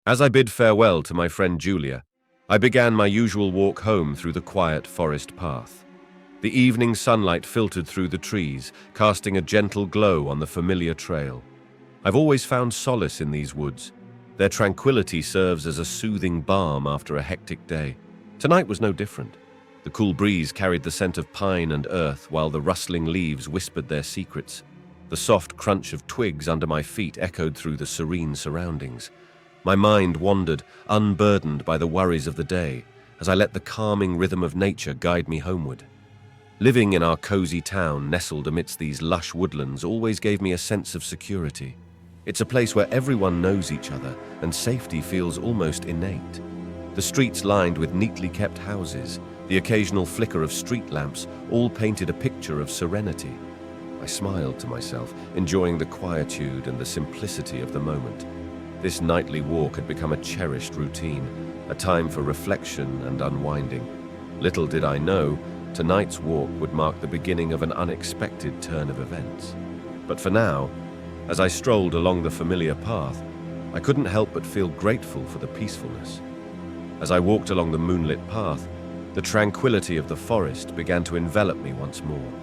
As I bid farewell to my friend Julia, I began my usual walk home through the quiet forest path. The evening sunlight filtered through the trees, casting a gentle glow on the familiar trail. I've always found solace in these woods. Their tranquility serves as a soothing balm after a hectic day. Tonight was no different. The cool breeze carried the scent of pine and earth, while the rustling leaves whispered their secrets. The soft crunch of twigs under my feet echoed through the serene surroundings. My mind wandered, unburdened by the worries of the day, as I let the calming rhythm of nature guide me homeward. Living in our cozy town nestled amidst these lush woodlands always gave me a sense of security. It's a place where everyone knows each other, and safety feels almost innate. The streets lined with neatly kept houses, the occasional flicker of street lamps, all painted a picture of serenity. I smiled to myself, enjoying the quietude and the simplicity of the moment. This nightly walk had become a cherished routine, a time for reflection and unwinding. Little did I know, tonight's walk would mark the beginning of an unexpected turn of events. But for now, as I strolled along the familiar path, I couldn't help but feel grateful for the peacefulness. As I walked along the moonlit path, the tranquility of the forest began to envelop me once more.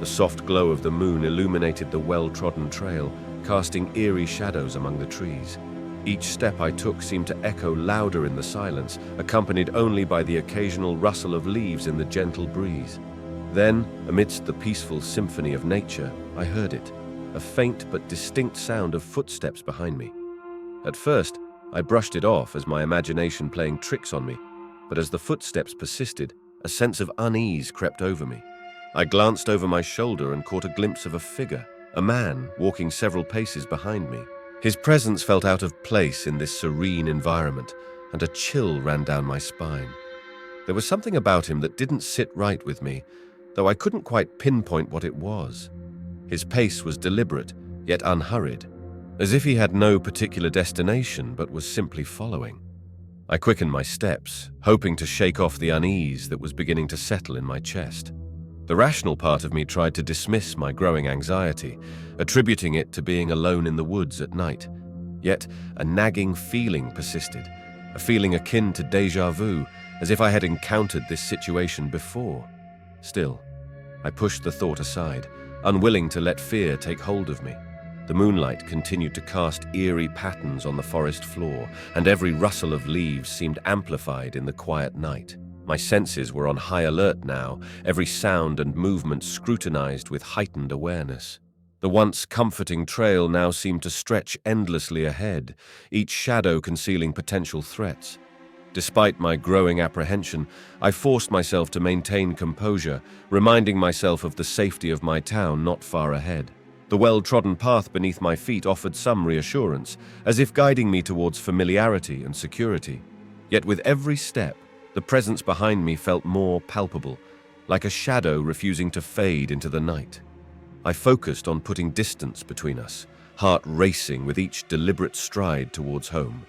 The soft glow of the moon illuminated the well-trodden trail, casting eerie shadows among the trees. Each step I took seemed to echo louder in the silence, accompanied only by the occasional rustle of leaves in the gentle breeze. Then, amidst the peaceful symphony of nature, I heard it, a faint but distinct sound of footsteps behind me. At first, I brushed it off as my imagination playing tricks on me, but as the footsteps persisted, a sense of unease crept over me. I glanced over my shoulder and caught a glimpse of a figure, a man walking several paces behind me. His presence felt out of place in this serene environment, and a chill ran down my spine. There was something about him that didn't sit right with me, though I couldn't quite pinpoint what it was. His pace was deliberate, yet unhurried, as if he had no particular destination but was simply following. I quickened my steps, hoping to shake off the unease that was beginning to settle in my chest. The rational part of me tried to dismiss my growing anxiety, attributing it to being alone in the woods at night. Yet a nagging feeling persisted, a feeling akin to déjà vu, as if I had encountered this situation before. Still, I pushed the thought aside, unwilling to let fear take hold of me. The moonlight continued to cast eerie patterns on the forest floor, and every rustle of leaves seemed amplified in the quiet night. My senses were on high alert now, every sound and movement scrutinized with heightened awareness. The once comforting trail now seemed to stretch endlessly ahead, each shadow concealing potential threats. Despite my growing apprehension, I forced myself to maintain composure, reminding myself of the safety of my town not far ahead. The well-trodden path beneath my feet offered some reassurance, as if guiding me towards familiarity and security. Yet with every step, the presence behind me felt more palpable, like a shadow refusing to fade into the night. I focused on putting distance between us, heart racing with each deliberate stride towards home.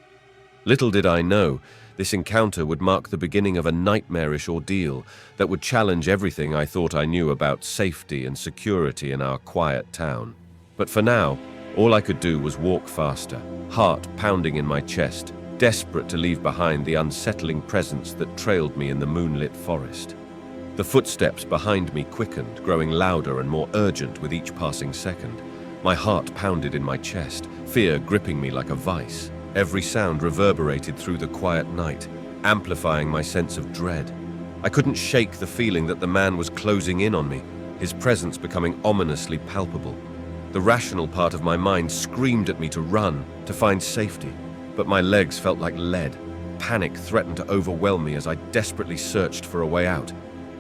Little did I know, this encounter would mark the beginning of a nightmarish ordeal that would challenge everything I thought I knew about safety and security in our quiet town. But for now, all I could do was walk faster, heart pounding in my chest, desperate to leave behind the unsettling presence that trailed me in the moonlit forest. The footsteps behind me quickened, growing louder and more urgent with each passing second. My heart pounded in my chest, fear gripping me like a vice. Every sound reverberated through the quiet night, amplifying my sense of dread. I couldn't shake the feeling that the man was closing in on me, his presence becoming ominously palpable. The rational part of my mind screamed at me to run, to find safety, but my legs felt like lead. Panic threatened to overwhelm me as I desperately searched for a way out.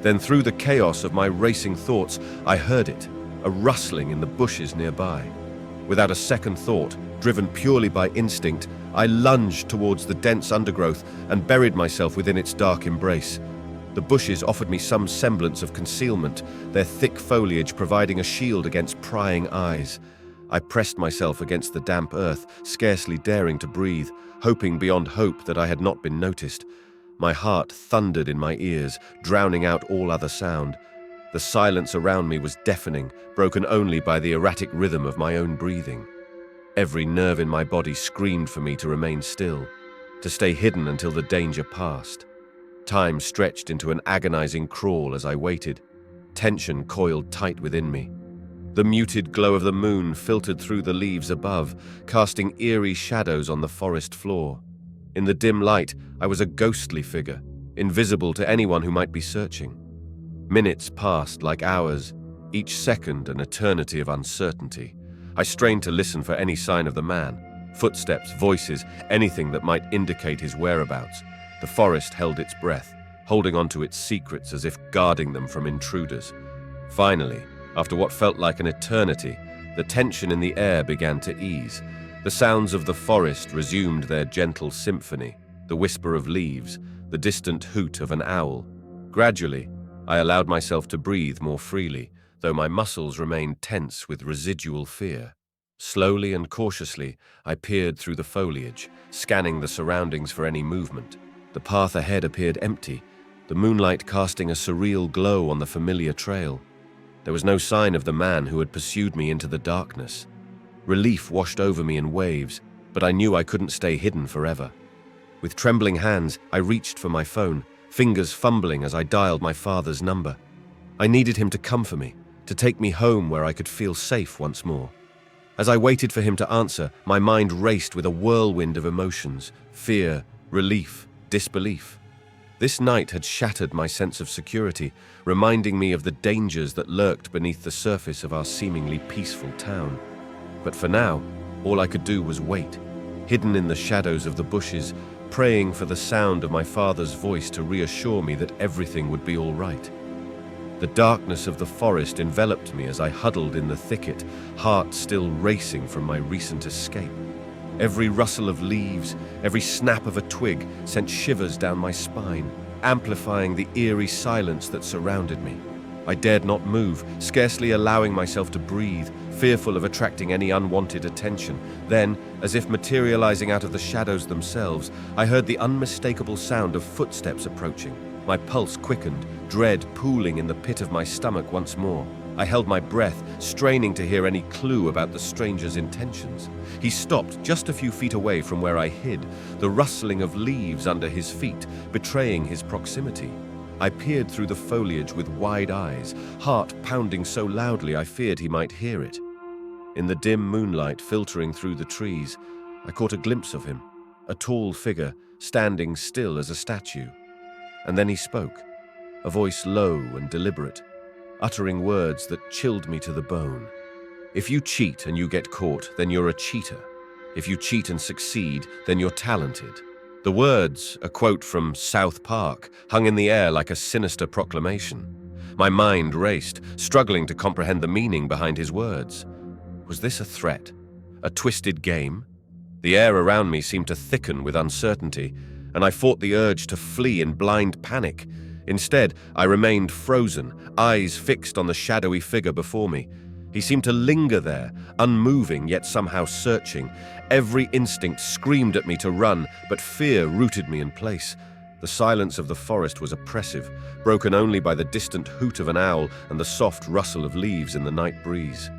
Then through the chaos of my racing thoughts, I heard it, a rustling in the bushes nearby. Without a second thought, driven purely by instinct, I lunged towards the dense undergrowth and buried myself within its dark embrace. The bushes offered me some semblance of concealment, their thick foliage providing a shield against prying eyes. I pressed myself against the damp earth, scarcely daring to breathe, hoping beyond hope that I had not been noticed. My heart thundered in my ears, drowning out all other sound. The silence around me was deafening, broken only by the erratic rhythm of my own breathing. Every nerve in my body screamed for me to remain still, to stay hidden until the danger passed. Time stretched into an agonizing crawl as I waited. Tension coiled tight within me. The muted glow of the moon filtered through the leaves above, casting eerie shadows on the forest floor. In the dim light, I was a ghostly figure, invisible to anyone who might be searching. Minutes passed like hours, each second an eternity of uncertainty. I strained to listen for any sign of the man. Footsteps, voices, anything that might indicate his whereabouts. The forest held its breath, holding on to its secrets as if guarding them from intruders. Finally, after what felt like an eternity, the tension in the air began to ease. The sounds of the forest resumed their gentle symphony, the whisper of leaves, the distant hoot of an owl. Gradually, I allowed myself to breathe more freely, though my muscles remained tense with residual fear. Slowly and cautiously, I peered through the foliage, scanning the surroundings for any movement. The path ahead appeared empty, the moonlight casting a surreal glow on the familiar trail. There was no sign of the man who had pursued me into the darkness. Relief washed over me in waves, but I knew I couldn't stay hidden forever. With trembling hands, I reached for my phone, fingers fumbling as I dialed my father's number. I needed him to come for me, to take me home where I could feel safe once more. As I waited for him to answer, my mind raced with a whirlwind of emotions: fear, relief, disbelief. This night had shattered my sense of security, reminding me of the dangers that lurked beneath the surface of our seemingly peaceful town. But for now, all I could do was wait, hidden in the shadows of the bushes, praying for the sound of my father's voice to reassure me that everything would be all right. The darkness of the forest enveloped me as I huddled in the thicket, heart still racing from my recent escape. Every rustle of leaves, every snap of a twig sent shivers down my spine, amplifying the eerie silence that surrounded me. I dared not move, scarcely allowing myself to breathe, fearful of attracting any unwanted attention. Then, as if materializing out of the shadows themselves, I heard the unmistakable sound of footsteps approaching. My pulse quickened, dread pooling in the pit of my stomach once more. I held my breath, straining to hear any clue about the stranger's intentions. He stopped just a few feet away from where I hid, the rustling of leaves under his feet betraying his proximity. I peered through the foliage with wide eyes, heart pounding so loudly I feared he might hear it. In the dim moonlight filtering through the trees, I caught a glimpse of him, a tall figure standing still as a statue. And then he spoke, a voice low and deliberate, uttering words that chilled me to the bone. If you cheat and you get caught, then you're a cheater. If you cheat and succeed, then you're talented. The words, a quote from South Park, hung in the air like a sinister proclamation. My mind raced, struggling to comprehend the meaning behind his words. Was this a threat? A twisted game? The air around me seemed to thicken with uncertainty, and I fought the urge to flee in blind panic. Instead, I remained frozen, eyes fixed on the shadowy figure before me. He seemed to linger there, unmoving yet somehow searching. Every instinct screamed at me to run, but fear rooted me in place. The silence of the forest was oppressive, broken only by the distant hoot of an owl and the soft rustle of leaves in the night breeze.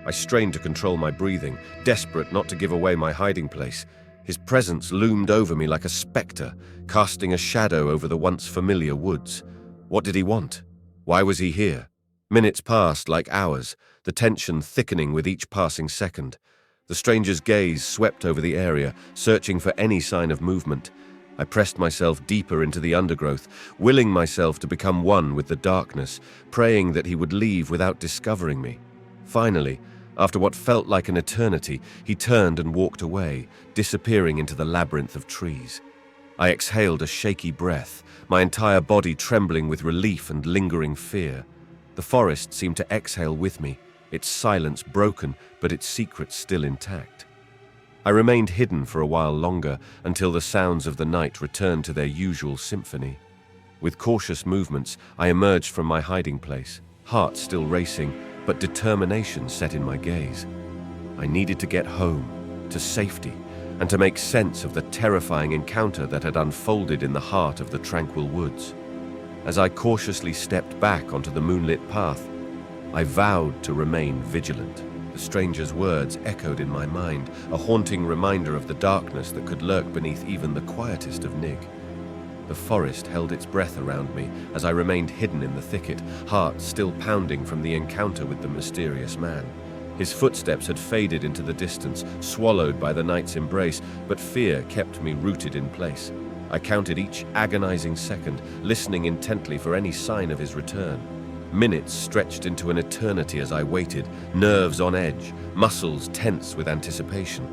I strained to control my breathing, desperate not to give away my hiding place. His presence loomed over me like a spectre, casting a shadow over the once familiar woods. What did he want? Why was he here? Minutes passed like hours, the tension thickening with each passing second. The stranger's gaze swept over the area, searching for any sign of movement. I pressed myself deeper into the undergrowth, willing myself to become one with the darkness, praying that he would leave without discovering me. Finally, after what felt like an eternity, he turned and walked away, disappearing into the labyrinth of trees. I exhaled a shaky breath, my entire body trembling with relief and lingering fear. The forest seemed to exhale with me, its silence broken, but its secrets still intact. I remained hidden for a while longer, until the sounds of the night returned to their usual symphony. With cautious movements, I emerged from my hiding place, heart still racing, but determination set in my gaze. I needed to get home, to safety, and to make sense of the terrifying encounter that had unfolded in the heart of the tranquil woods. As I cautiously stepped back onto the moonlit path, I vowed to remain vigilant. The stranger's words echoed in my mind, a haunting reminder of the darkness that could lurk beneath even the quietest of Nig. The forest held its breath around me as I remained hidden in the thicket, heart still pounding from the encounter with the mysterious man. His footsteps had faded into the distance, swallowed by the night's embrace, but fear kept me rooted in place. I counted each agonizing second, listening intently for any sign of his return. Minutes stretched into an eternity as I waited, nerves on edge, muscles tense with anticipation.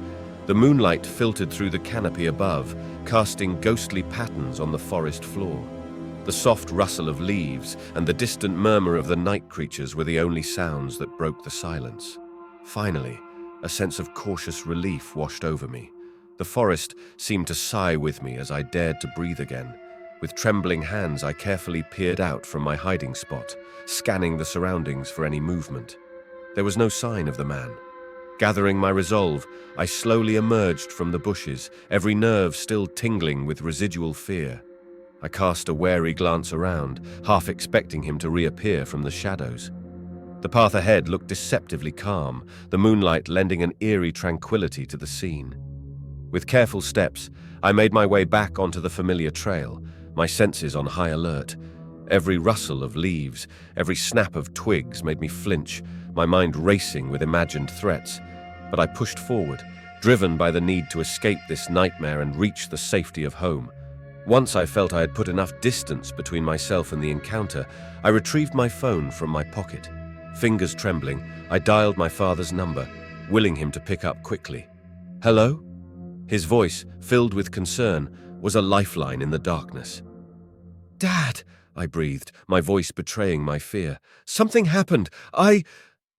The moonlight filtered through the canopy above, casting ghostly patterns on the forest floor. The soft rustle of leaves and the distant murmur of the night creatures were the only sounds that broke the silence. Finally, a sense of cautious relief washed over me. The forest seemed to sigh with me as I dared to breathe again. With trembling hands, I carefully peered out from my hiding spot, scanning the surroundings for any movement. There was no sign of the man. Gathering my resolve, I slowly emerged from the bushes, every nerve still tingling with residual fear. I cast a wary glance around, half expecting him to reappear from the shadows. The path ahead looked deceptively calm, the moonlight lending an eerie tranquility to the scene. With careful steps, I made my way back onto the familiar trail, my senses on high alert. Every rustle of leaves, every snap of twigs made me flinch, my mind racing with imagined threats. But I pushed forward, driven by the need to escape this nightmare and reach the safety of home. Once I felt I had put enough distance between myself and the encounter, I retrieved my phone from my pocket. Fingers trembling, I dialed my father's number, willing him to pick up quickly. "Hello?" His voice, filled with concern, was a lifeline in the darkness. "Dad," I breathed, my voice betraying my fear. "Something happened. I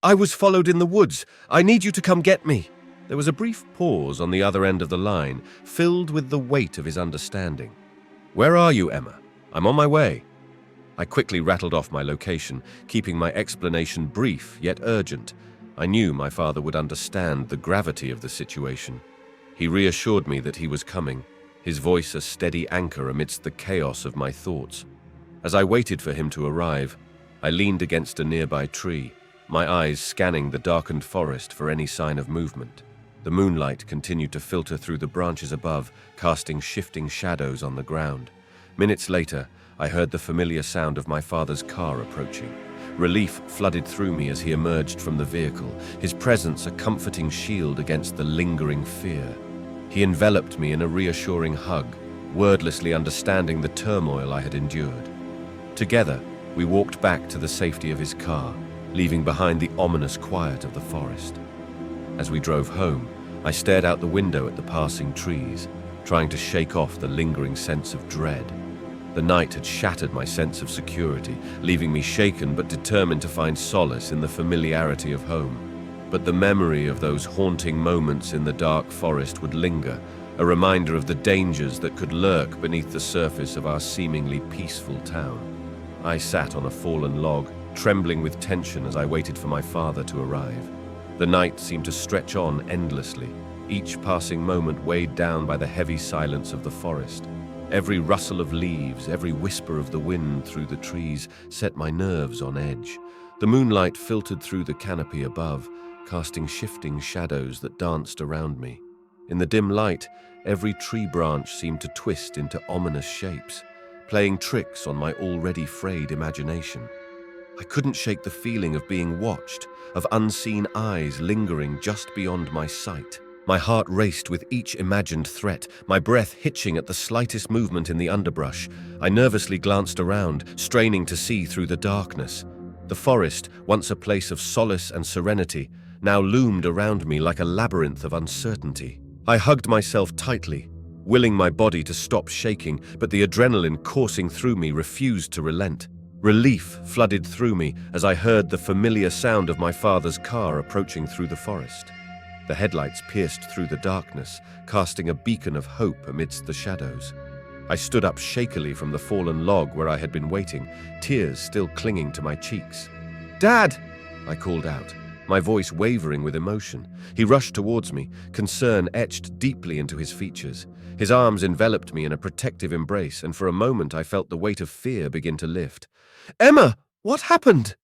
was followed in the woods. I need you to come get me." There was a brief pause on the other end of the line, filled with the weight of his understanding. "Where are you, Emma? I'm on my way." I quickly rattled off my location, keeping my explanation brief yet urgent. I knew my father would understand the gravity of the situation. He reassured me that he was coming, his voice a steady anchor amidst the chaos of my thoughts. As I waited for him to arrive, I leaned against a nearby tree, my eyes scanning the darkened forest for any sign of movement. The moonlight continued to filter through the branches above, casting shifting shadows on the ground. Minutes later, I heard the familiar sound of my father's car approaching. Relief flooded through me as he emerged from the vehicle, his presence a comforting shield against the lingering fear. He enveloped me in a reassuring hug, wordlessly understanding the turmoil I had endured. Together, we walked back to the safety of his car, leaving behind the ominous quiet of the forest. As we drove home, I stared out the window at the passing trees, trying to shake off the lingering sense of dread. The night had shattered my sense of security, leaving me shaken but determined to find solace in the familiarity of home. But the memory of those haunting moments in the dark forest would linger, a reminder of the dangers that could lurk beneath the surface of our seemingly peaceful town. I sat on a fallen log, trembling with tension as I waited for my father to arrive. The night seemed to stretch on endlessly, each passing moment weighed down by the heavy silence of the forest. Every rustle of leaves, every whisper of the wind through the trees set my nerves on edge. The moonlight filtered through the canopy above, casting shifting shadows that danced around me. In the dim light, every tree branch seemed to twist into ominous shapes, playing tricks on my already frayed imagination. I couldn't shake the feeling of being watched, of unseen eyes lingering just beyond my sight. My heart raced with each imagined threat, my breath hitching at the slightest movement in the underbrush. I nervously glanced around, straining to see through the darkness. The forest, once a place of solace and serenity, now loomed around me like a labyrinth of uncertainty. I hugged myself tightly, willing my body to stop shaking, but the adrenaline coursing through me refused to relent. Relief flooded through me as I heard the familiar sound of my father's car approaching through the forest. The headlights pierced through the darkness, casting a beacon of hope amidst the shadows. I stood up shakily from the fallen log where I had been waiting, tears still clinging to my cheeks. "Dad!" I called out, my voice wavering with emotion. He rushed towards me, concern etched deeply into his features. His arms enveloped me in a protective embrace, and for a moment I felt the weight of fear begin to lift. "Emma, what happened?"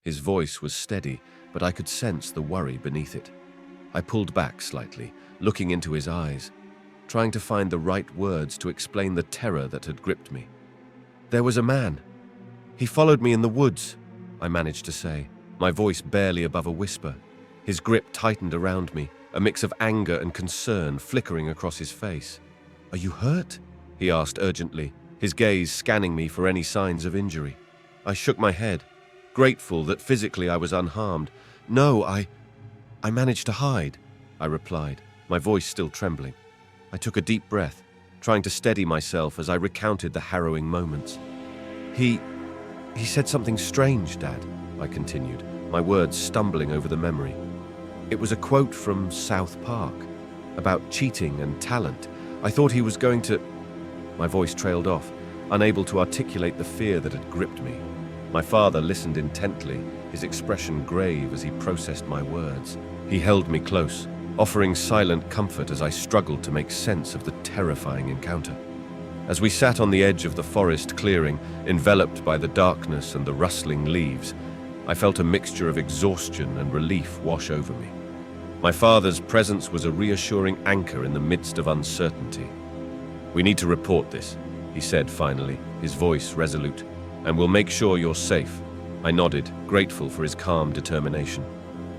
His voice was steady, but I could sense the worry beneath it. I pulled back slightly, looking into his eyes, trying to find the right words to explain the terror that had gripped me. "There was a man. He followed me in the woods," I managed to say, my voice barely above a whisper. His grip tightened around me, a mix of anger and concern flickering across his face. "Are you hurt?" he asked urgently, his gaze scanning me for any signs of injury. I shook my head, grateful that physically I was unharmed. "No, I managed to hide," I replied, my voice still trembling. I took a deep breath, trying to steady myself as I recounted the harrowing moments. He said something strange, Dad," I continued, my words stumbling over the memory. "It was a quote from South Park, about cheating and talent. I thought he was going to—" My voice trailed off, unable to articulate the fear that had gripped me. My father listened intently, his expression grave as he processed my words. He held me close, offering silent comfort as I struggled to make sense of the terrifying encounter. As we sat on the edge of the forest clearing, enveloped by the darkness and the rustling leaves, I felt a mixture of exhaustion and relief wash over me. My father's presence was a reassuring anchor in the midst of uncertainty. "We need to report this," he said finally, his voice resolute, "and we'll make sure you're safe." I nodded, grateful for his calm determination.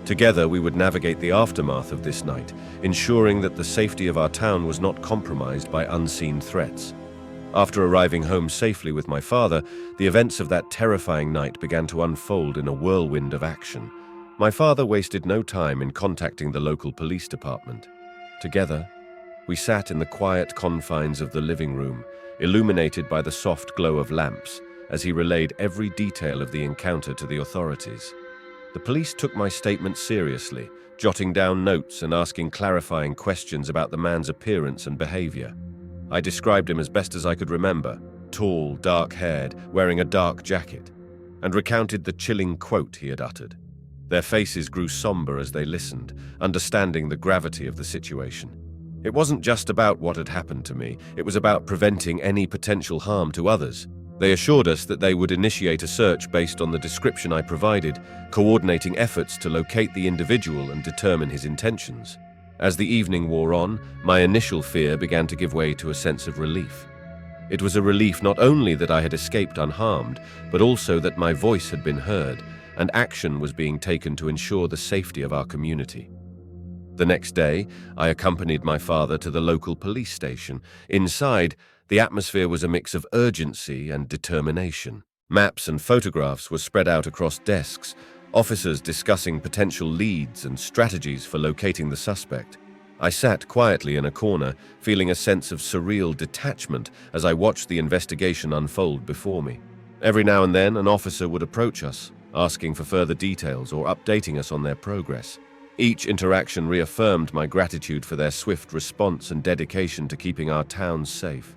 Together, we would navigate the aftermath of this night, ensuring that the safety of our town was not compromised by unseen threats. After arriving home safely with my father, the events of that terrifying night began to unfold in a whirlwind of action. My father wasted no time in contacting the local police department. Together, we sat in the quiet confines of the living room, illuminated by the soft glow of lamps, as he relayed every detail of the encounter to the authorities. The police took my statement seriously, jotting down notes and asking clarifying questions about the man's appearance and behavior. I described him as best as I could remember, tall, dark-haired, wearing a dark jacket, and recounted the chilling quote he had uttered. Their faces grew somber as they listened, understanding the gravity of the situation. It wasn't just about what had happened to me, it was about preventing any potential harm to others. They assured us that they would initiate a search based on the description I provided, coordinating efforts to locate the individual and determine his intentions. As the evening wore on, my initial fear began to give way to a sense of relief. It was a relief not only that I had escaped unharmed, but also that my voice had been heard, and action was being taken to ensure the safety of our community. The next day, I accompanied my father to the local police station. Inside, the atmosphere was a mix of urgency and determination. Maps and photographs were spread out across desks, officers discussing potential leads and strategies for locating the suspect. I sat quietly in a corner, feeling a sense of surreal detachment as I watched the investigation unfold before me. Every now and then, an officer would approach us, asking for further details or updating us on their progress. Each interaction reaffirmed my gratitude for their swift response and dedication to keeping our town safe.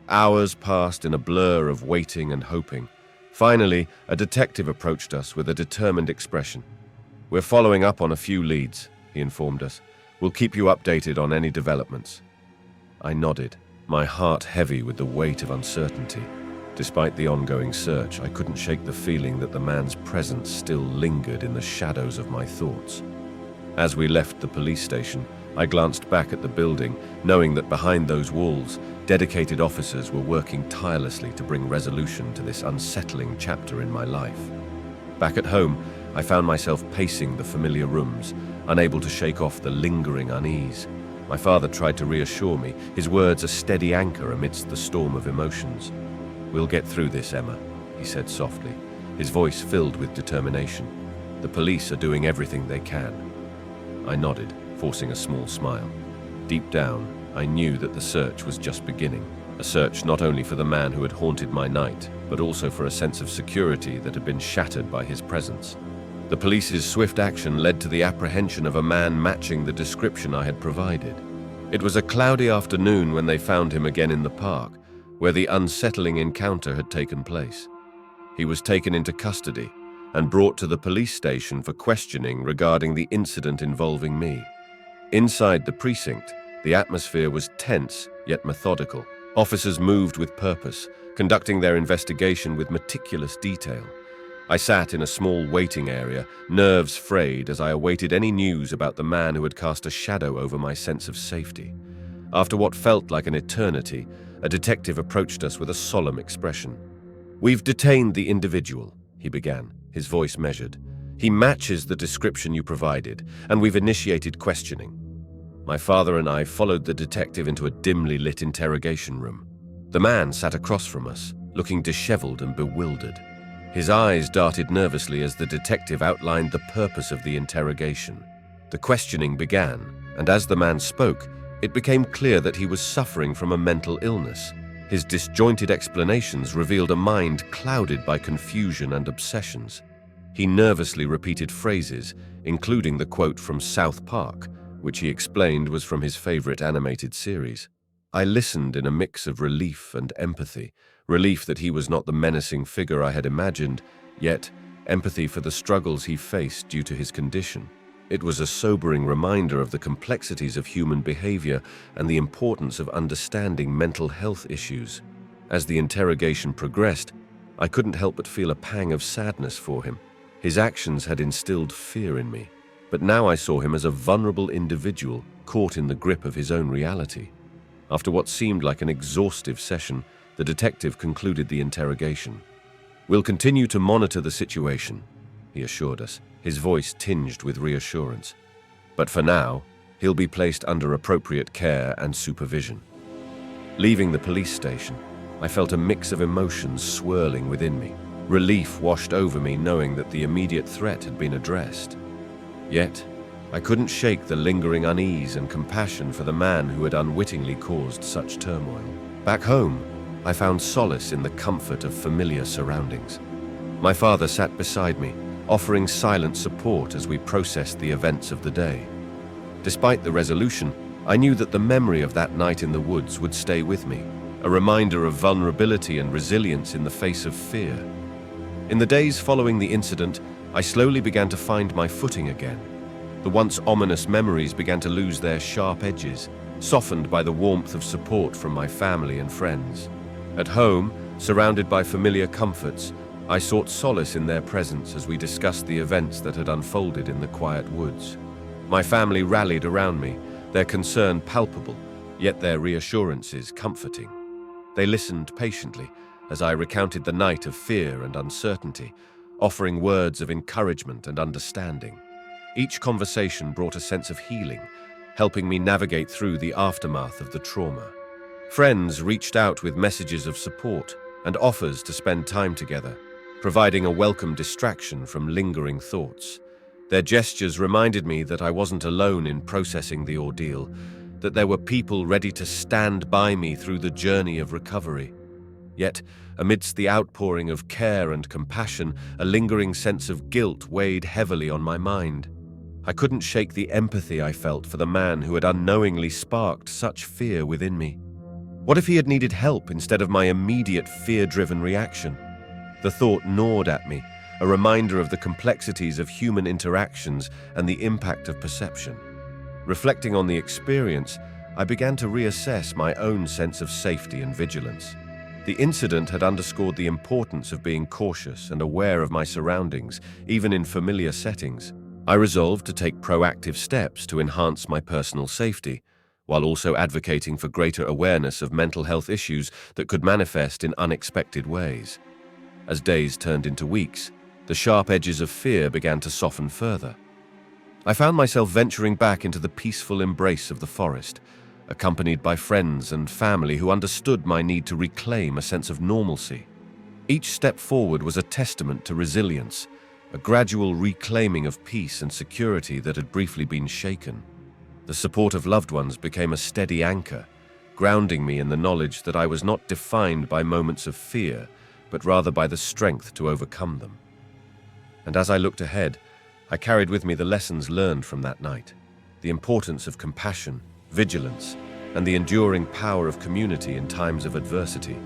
Hours passed in a blur of waiting and hoping. Finally, a detective approached us with a determined expression. "We're following up on a few leads," he informed us. "We'll keep you updated on any developments." I nodded, my heart heavy with the weight of uncertainty. Despite the ongoing search, I couldn't shake the feeling that the man's presence still lingered in the shadows of my thoughts. As we left the police station, I glanced back at the building, knowing that behind those walls, dedicated officers were working tirelessly to bring resolution to this unsettling chapter in my life. Back at home, I found myself pacing the familiar rooms, unable to shake off the lingering unease. My father tried to reassure me, his words a steady anchor amidst the storm of emotions. "We'll get through this, Emma," he said softly, his voice filled with determination. "The police are doing everything they can." I nodded, forcing a small smile. Deep down, I knew that the search was just beginning. A search not only for the man who had haunted my night, but also for a sense of security that had been shattered by his presence. The police's swift action led to the apprehension of a man matching the description I had provided. It was a cloudy afternoon when they found him again in the park, where the unsettling encounter had taken place. He was taken into custody and brought to the police station for questioning regarding the incident involving me. Inside the precinct, the atmosphere was tense yet methodical. Officers moved with purpose, conducting their investigation with meticulous detail. I sat in a small waiting area, nerves frayed as I awaited any news about the man who had cast a shadow over my sense of safety. After what felt like an eternity, a detective approached us with a solemn expression. "We've detained the individual," he began, his voice measured. "He matches the description you provided, and we've initiated questioning." My father and I followed the detective into a dimly lit interrogation room. The man sat across from us, looking disheveled and bewildered. His eyes darted nervously as the detective outlined the purpose of the interrogation. The questioning began, and as the man spoke, it became clear that he was suffering from a mental illness. His disjointed explanations revealed a mind clouded by confusion and obsessions. He nervously repeated phrases, including the quote from South Park, which he explained was from his favorite animated series. I listened in a mix of relief and empathy, relief that he was not the menacing figure I had imagined, yet empathy for the struggles he faced due to his condition. It was a sobering reminder of the complexities of human behavior and the importance of understanding mental health issues. As the interrogation progressed, I couldn't help but feel a pang of sadness for him. His actions had instilled fear in me, but now I saw him as a vulnerable individual caught in the grip of his own reality. After what seemed like an exhaustive session, the detective concluded the interrogation. "We'll continue to monitor the situation," he assured us, his voice tinged with reassurance. "But for now, he'll be placed under appropriate care and supervision." Leaving the police station, I felt a mix of emotions swirling within me. Relief washed over me knowing that the immediate threat had been addressed. Yet, I couldn't shake the lingering unease and compassion for the man who had unwittingly caused such turmoil. Back home, I found solace in the comfort of familiar surroundings. My father sat beside me, offering silent support as we processed the events of the day. Despite the resolution, I knew that the memory of that night in the woods would stay with me, a reminder of vulnerability and resilience in the face of fear. In the days following the incident, I slowly began to find my footing again. The once ominous memories began to lose their sharp edges, softened by the warmth of support from my family and friends. At home, surrounded by familiar comforts, I sought solace in their presence as we discussed the events that had unfolded in the quiet woods. My family rallied around me, their concern palpable, yet their reassurances comforting. They listened patiently as I recounted the night of fear and uncertainty, offering words of encouragement and understanding. Each conversation brought a sense of healing, helping me navigate through the aftermath of the trauma. Friends reached out with messages of support and offers to spend time together, providing a welcome distraction from lingering thoughts. Their gestures reminded me that I wasn't alone in processing the ordeal, that there were people ready to stand by me through the journey of recovery. Yet, amidst the outpouring of care and compassion, a lingering sense of guilt weighed heavily on my mind. I couldn't shake the empathy I felt for the man who had unknowingly sparked such fear within me. What if he had needed help instead of my immediate fear-driven reaction? The thought gnawed at me, a reminder of the complexities of human interactions and the impact of perception. Reflecting on the experience, I began to reassess my own sense of safety and vigilance. The incident had underscored the importance of being cautious and aware of my surroundings, even in familiar settings. I resolved to take proactive steps to enhance my personal safety, while also advocating for greater awareness of mental health issues that could manifest in unexpected ways. As days turned into weeks, the sharp edges of fear began to soften further. I found myself venturing back into the peaceful embrace of the forest, accompanied by friends and family who understood my need to reclaim a sense of normalcy. Each step forward was a testament to resilience, a gradual reclaiming of peace and security that had briefly been shaken. The support of loved ones became a steady anchor, grounding me in the knowledge that I was not defined by moments of fear, but rather by the strength to overcome them. And as I looked ahead, I carried with me the lessons learned from that night, the importance of compassion, vigilance, and the enduring power of community in times of adversity.